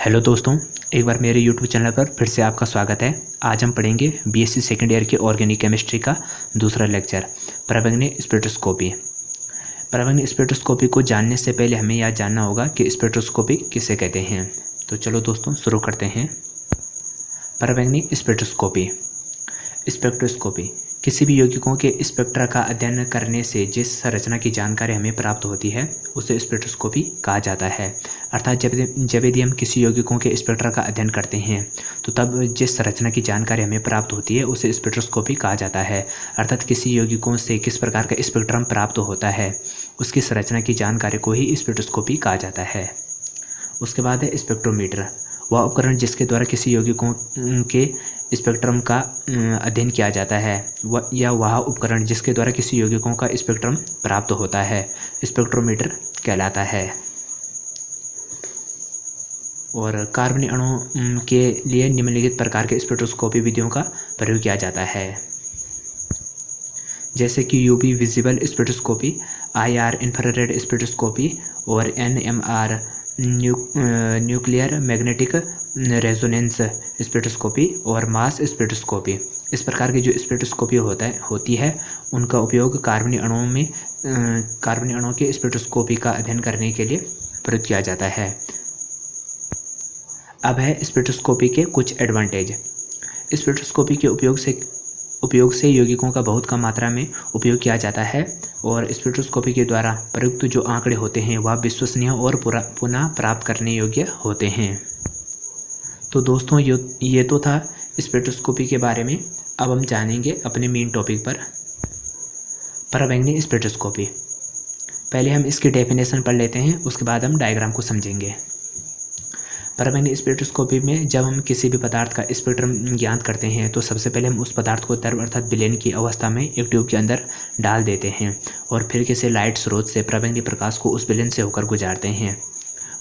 Hello दोस्तों, एक बार मेरे यूट्यूब चैनल पर फिर से आपका स्वागत है। आज हम पढ़ेंगे बीएससी सेकेंड ईयर के ऑर्गेनिक केमिस्ट्री का दूसरा लेक्चर पराबैंगनी स्पेक्ट्रोस्कोपी। पराबैंगनी स्पेक्ट्रोस्कोपी को जानने से पहले हमें यह जानना होगा कि स्पेक्ट्रोस्कोपी किसे कहते हैं। तो चलो दोस्तों शुरू करते हैं। पराबैंगनी स्पेक्ट्रोस्कोपी। स्पेक्ट्रोस्कोपी किसी भी यौगिकों के स्पेक्ट्रा का अध्ययन करने से जिस संरचना की जानकारी हमें प्राप्त होती है उसे स्पेक्ट्रोस्कोपी कहा जाता है। अर्थात जब यदि हम किसी यौगिकों के स्पेक्ट्रा का अध्ययन करते हैं तो तब जिस संरचना की जानकारी हमें प्राप्त होती है उसे स्पेक्ट्रोस्कोपी कहा जाता है। अर्थात किसी यौगिकों से किस प्रकार का स्पेक्ट्रम प्राप्त होता है उसकी संरचना की जानकारी को ही स्पेक्ट्रोस्कोपी कहा जाता है। उसके बाद है स्पेक्ट्रोमीटर। वह उपकरण जिसके द्वारा किसी यौगिकों के स्पेक्ट्रम का अध्ययन किया जाता है वह उपकरण जिसके द्वारा किसी यौगिकों का स्पेक्ट्रम प्राप्त होता है स्पेक्ट्रोमीटर कहलाता है। और कार्बनिक अणु के लिए निम्नलिखित प्रकार के स्पेक्ट्रोस्कोपी विधियों का प्रयोग किया जाता है, जैसे कि UV visible spectroscopy, IR infrared spectroscopy और NMR nuclear magnetic resonance spectroscopy और मास स्पेक्ट्रोस्कोपी। इस प्रकार की जो स्पेक्ट्रोस्कोपी होती है उनका उपयोग कार्बनिक अणुओं के स्पेक्ट्रोस्कोपी का अध्ययन करने के लिए प्रयोग किया जाता है। अब है स्पेक्ट्रोस्कोपी के कुछ एडवांटेज। स्पेक्ट्रोस्कोपी के उपयोग से यौगिकों का बहुत कम मात्रा में उपयोग किया जाता है और स्पेक्ट्रोस्कोपी के द्वारा प्रयुक्त जो आंकड़े होते हैं वह विश्वसनीय और पुनः प्राप्त करने योग्य होते हैं। तो दोस्तों ये तो था स्पेक्ट्रोस्कोपी के बारे में। अब हम जानेंगे अपने मेन टॉपिक पर, पराबैंगनी स्पेक्ट्रोस्कोपी। पहले हम इसकी डेफिनेशन पढ़ लेते हैं, उसके बाद हम डायग्राम को समझेंगे। पराबैंगनी स्पेक्ट्रोस्कोपी में जब हम किसी भी पदार्थ का स्पेक्ट्रम ज्ञात करते हैं तो सबसे पहले हम उस पदार्थ को द्रव अर्थात विलयन की अवस्था में एक ट्यूब के अंदर डाल देते हैं और फिर किसी लाइट स्रोत से पराबैंगनी प्रकाश को उस विलयन से होकर गुजारते हैं।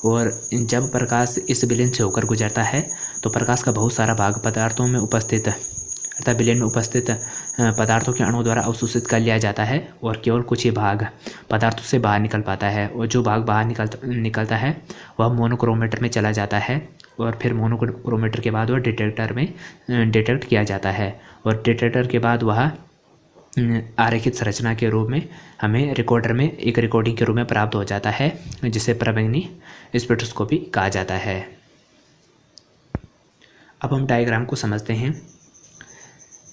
और जब प्रकाश इस विलयन से होकर गुजरता है तो प्रकाश का बहुत सारा भाग पदार्थों में उपस्थित अर्थात विलयन में उपस्थित पदार्थों के अणुओं द्वारा अवशोषित कर लिया जाता है और केवल कुछ ही भाग पदार्थों से बाहर निकल पाता है। और जो भाग बाहर निकलता है वह मोनोक्रोमेटर में चला जाता है और फिर मोनोक्रोमेटर के बाद वह डिटेक्टर में डिटेक्ट किया जाता है और डिटेक्टर के बाद वह आरेखित संरचना के रूप में हमें रिकॉर्डर में एक रिकॉर्डिंग के रूप में प्राप्त हो जाता है, जिसे पराबैंगनी स्पेक्ट्रोस्कोपी कहा जाता है। अब हम डायग्राम को समझते हैं।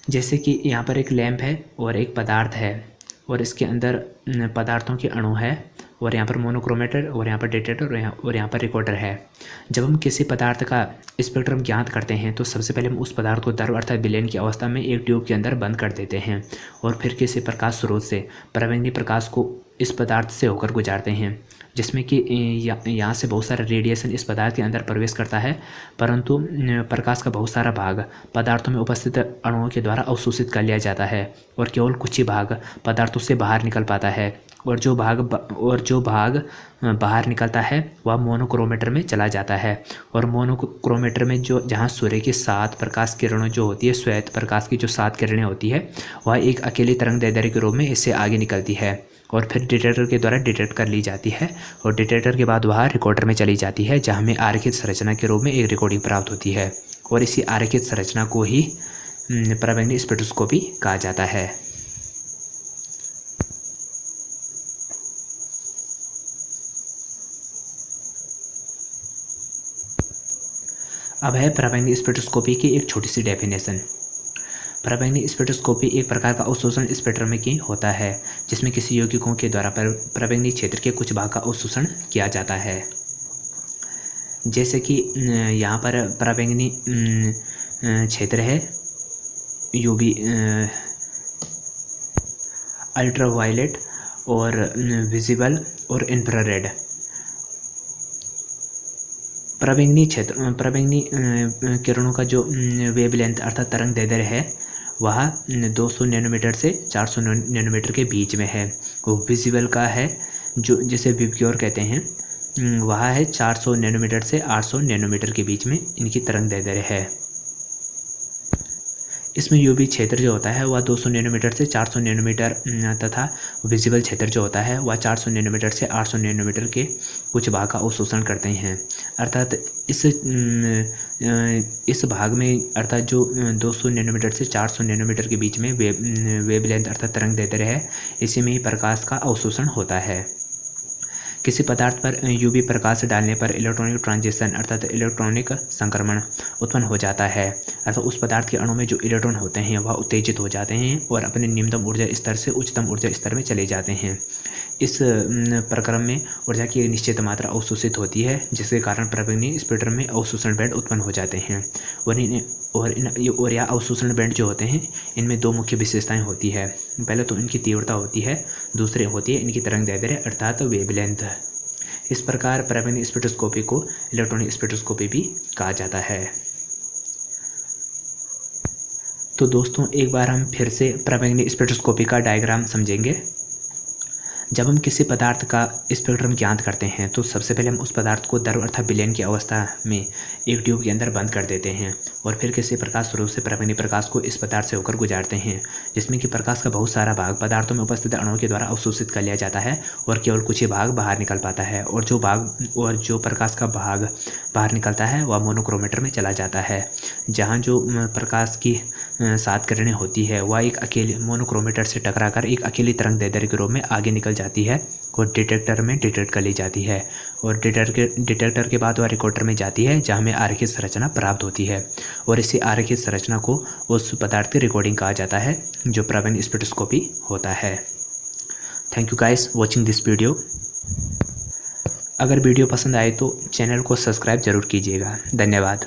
जैसे कि यहाँ पर एक लैंप है और एक पदार्थ है और इसके अंदर पदार्थों के अणु है और यहाँ पर मोनोक्रोमेटर और यहाँ पर डिटेक्टर और यहाँ पर रिकॉर्डर है। जब हम किसी पदार्थ का स्पेक्ट्रम ज्ञात करते हैं तो सबसे पहले हम उस पदार्थ को द्रव अर्थात विलयन की अवस्था में एक ट्यूब के अंदर बंद कर देते हैं और फिर किसी प्रकाश स्रोत से पराबैंगनी प्रकाश को इस पदार्थ से होकर गुजारते हैं, जिसमें कि यहाँ से बहुत सारा रेडिएशन इस पदार्थ के अंदर प्रवेश करता है, परंतु प्रकाश का बहुत सारा भाग पदार्थों में उपस्थित अणुओं के द्वारा अवशोषित कर लिया जाता है और केवल कुछ ही भाग पदार्थों से बाहर निकल पाता है। और जो भाग बाहर निकलता है वह मोनोक्रोमेटर में चला जाता है और मोनोक्रोमेटर में जहाँ सूर्य की 7 प्रकाश किरणों जो होती है, श्वेत प्रकाश की जो 7 किरणें होती है वह एक अकेली तरंग दैर्ध्य के रूप में इससे आगे निकलती है और फिर डिटेक्टर के द्वारा डिटेक्ट कर ली जाती है और डिटेक्टर के बाद वह रिकॉर्डर में चली जाती है, जहाँ हमें आरेखित संरचना के रूप में एक रिकॉर्डिंग प्राप्त होती है और इसी आरेखित संरचना को ही पराबैंगनी स्पेक्ट्रोस्कोपी कहा जाता है। अब है पराबैंगनी स्पेक्ट्रोस्कोपी की एक छोटी सी डेफिनेशन। पराबैंगनी स्पेक्ट्रोस्कोपी एक प्रकार का अवशोषण स्पेक्ट्रोमेट्री होता है जिसमें किसी यौगिकों के द्वारा पराबैंगनी क्षेत्र के कुछ भाग का अवशोषण किया जाता है। जैसे कि यहाँ पर पराबैंगनी क्षेत्र है, यूवी अल्ट्रावायलेट और विजिबल और इंफ्रारेड। पराबैंगनी किरणों का जो वेवलेंथ अर्थात तरंग दैर्ध्य है वह 200 नैनोमीटर से 400 नैनोमीटर के बीच में है। वो विजिबल का है जो जिसे विबग्योर कहते हैं, वह है 400 नैनोमीटर से 800 नैनोमीटर के बीच में इनकी तरंग दैर्ध्य है। इसमें यूवी क्षेत्र जो होता है वह 200 नैनोमीटर से 400 नैनोमीटर तथा विजिबल क्षेत्र जो होता है वह 400 नैनोमीटर से 800 नैनोमीटर के कुछ भाग का अवशोषण करते हैं। अर्थात इस भाग में अर्थात जो 200 नैनोमीटर से 400 नैनोमीटर के बीच में वेवलेंथ अर्थात तरंगदैर्घ्य है, इसी में ही प्रकाश का अवशोषण होता है। किसी पदार्थ पर यूवी प्रकाश डालने पर इलेक्ट्रॉनिक ट्रांजिशन अर्थात इलेक्ट्रॉनिक संक्रमण उत्पन्न हो जाता है। अर्थात उस पदार्थ के अणु में जो इलेक्ट्रॉन होते हैं वह उत्तेजित हो जाते हैं और अपने निम्नतम ऊर्जा स्तर से उच्चतम ऊर्जा स्तर में चले जाते हैं। इस प्रक्रम में ऊर्जा की एक निश्चित मात्रा अवशोषित होती है, जिसके कारण प्रवेगनी स्पेक्ट्रम में अवशोषण बैंड उत्पन्न हो जाते हैं। और यह अवशोषण बैंड जो होते हैं इनमें दो मुख्य विशेषताएं होती है। पहले तो इनकी तीव्रता होती है, दूसरी होती है इनकी तरंगदैर्घ्य अर्थात वेवलेंथ। इस प्रकार प्रवेगनी स्पेक्ट्रोस्कोपी को इलेक्ट्रॉनिक स्पेक्ट्रोस्कोपी भी कहा जाता है। तो दोस्तों एक बार हम फिर से प्रवेगनी स्पेक्ट्रोस्कोपी का डायग्राम समझेंगे। जब हम किसी पदार्थ का स्पेक्ट्रम ज्ञात करते हैं तो सबसे पहले हम उस पदार्थ को द्रव अर्थात विलयन की अवस्था में एक ट्यूब के अंदर बंद कर देते हैं और फिर किसी प्रकाश स्रोत से प्रवेगनी प्रकाश को इस पदार्थ से होकर गुजारते हैं, जिसमें कि प्रकाश का बहुत सारा भाग पदार्थों में उपस्थित अणुओं के द्वारा अवशोषित कर लिया जाता है और केवल कुछ ही भाग बाहर निकल पाता है। और जो प्रकाश का भाग बाहर निकलता है वह मोनोक्रोमेटर में चला जाता है, जहाँ जो प्रकाश की 7 किरणें होती है वह एक अकेले मोनोक्रोमेटर से टकराकर एक अकेली तरंगदैर्घ्य के रूप में आगे निकल जाती है और डिटेक्टर में डिटेक्ट कर ली जाती है। और डिटेक्टर के बाद वह रिकॉर्डर में जाती है, जहाँ में आरेखित संरचना प्राप्त होती है और इसी आरेखित संरचना को उस पदार्थ की रिकॉर्डिंग कहा जाता है, जो प्रवेगनी स्पेक्ट्रोस्कोपी होता है। Thank you guys watching this video. अगर वीडियो पसंद आए तो चैनल को सब्सक्राइब जरूर कीजिएगा। धन्यवाद।